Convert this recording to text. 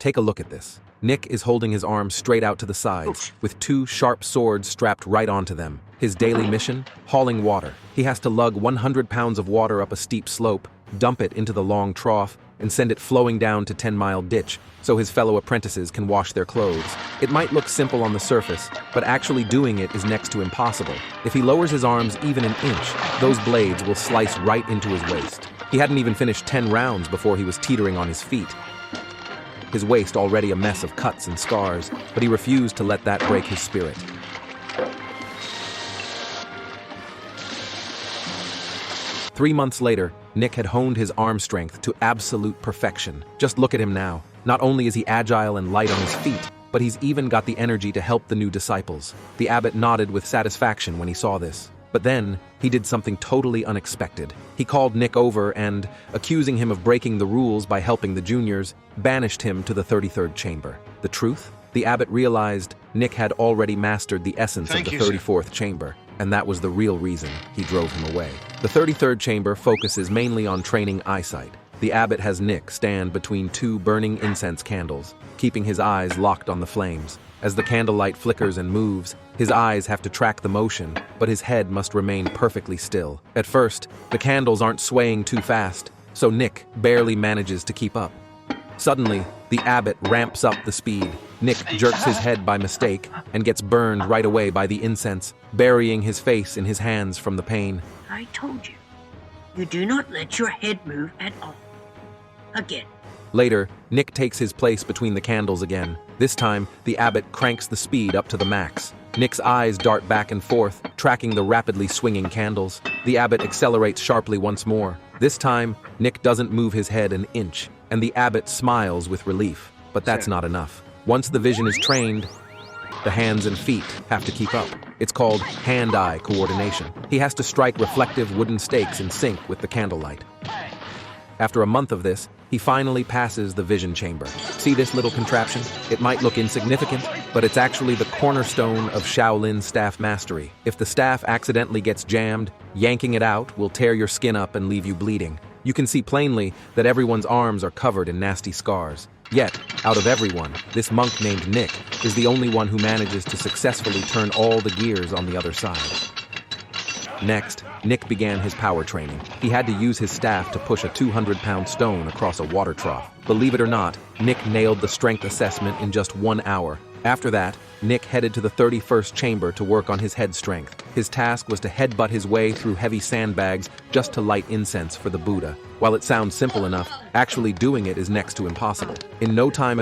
Take a look at this. Nick is holding his arms straight out to the sides, with two sharp swords strapped right onto them. His daily mission? Hauling water. He has to lug 100 pounds of water up a steep slope, dump it into the long trough, and send it flowing down to 10-mile ditch so his fellow apprentices can wash their clothes. It might look simple on the surface, but actually doing it is next to impossible. If he lowers his arms even an inch, those blades will slice right into his waist. He hadn't even finished 10 rounds before he was teetering on his feet. His waist already a mess of cuts and scars, but he refused to let that break his spirit. Three months later, Nick had honed his arm strength to absolute perfection. Just look at him now. Not only is he agile and light on his feet, but he's even got the energy to help the new disciples. The abbot nodded with satisfaction when he saw this. But then, he did something totally unexpected. He called Nick over and, accusing him of breaking the rules by helping the juniors, banished him to the 33rd chamber. The truth? The abbot realized Nick had already mastered the essence of the 34th chamber, and that was the real reason he drove him away. The 33rd chamber focuses mainly on training eyesight. The abbot has Nick stand between two burning incense candles, keeping his eyes locked on the flames. As the candlelight flickers and moves, his eyes have to track the motion, but his head must remain perfectly still. At first, the candles aren't swaying too fast, so Nick barely manages to keep up. Suddenly, the abbot ramps up the speed. Nick jerks his head by mistake and gets burned right away by the incense, burying his face in his hands from the pain. I told you, you do not let your head move at all. Again. Later, Nick takes his place between the candles again. This time, the abbot cranks the speed up to the max. Nick's eyes dart back and forth, tracking the rapidly swinging candles. The abbot accelerates sharply once more. This time, Nick doesn't move his head an inch, and the abbot smiles with relief. But that's not enough. Once the vision is trained, the hands and feet have to keep up. It's called hand-eye coordination. He has to strike reflective wooden stakes in sync with the candlelight. After a month of this, he finally passes the vision chamber. See this little contraption? It might look insignificant, but it's actually the cornerstone of Shaolin staff mastery. If the staff accidentally gets jammed, yanking it out will tear your skin up and leave you bleeding. You can see plainly that everyone's arms are covered in nasty scars. Yet, out of everyone, this monk named Nick is the only one who manages to successfully turn all the gears on the other side. Next, Nick began his power training. He had to use his staff to push a 200-pound stone across a water trough. Believe it or not, Nick nailed the strength assessment in just 1 hour. After that, Nick headed to the 31st chamber to work on his head strength. His task was to headbutt his way through heavy sandbags just to light incense for the Buddha. While it sounds simple enough, actually doing it is next to impossible. In no time at all,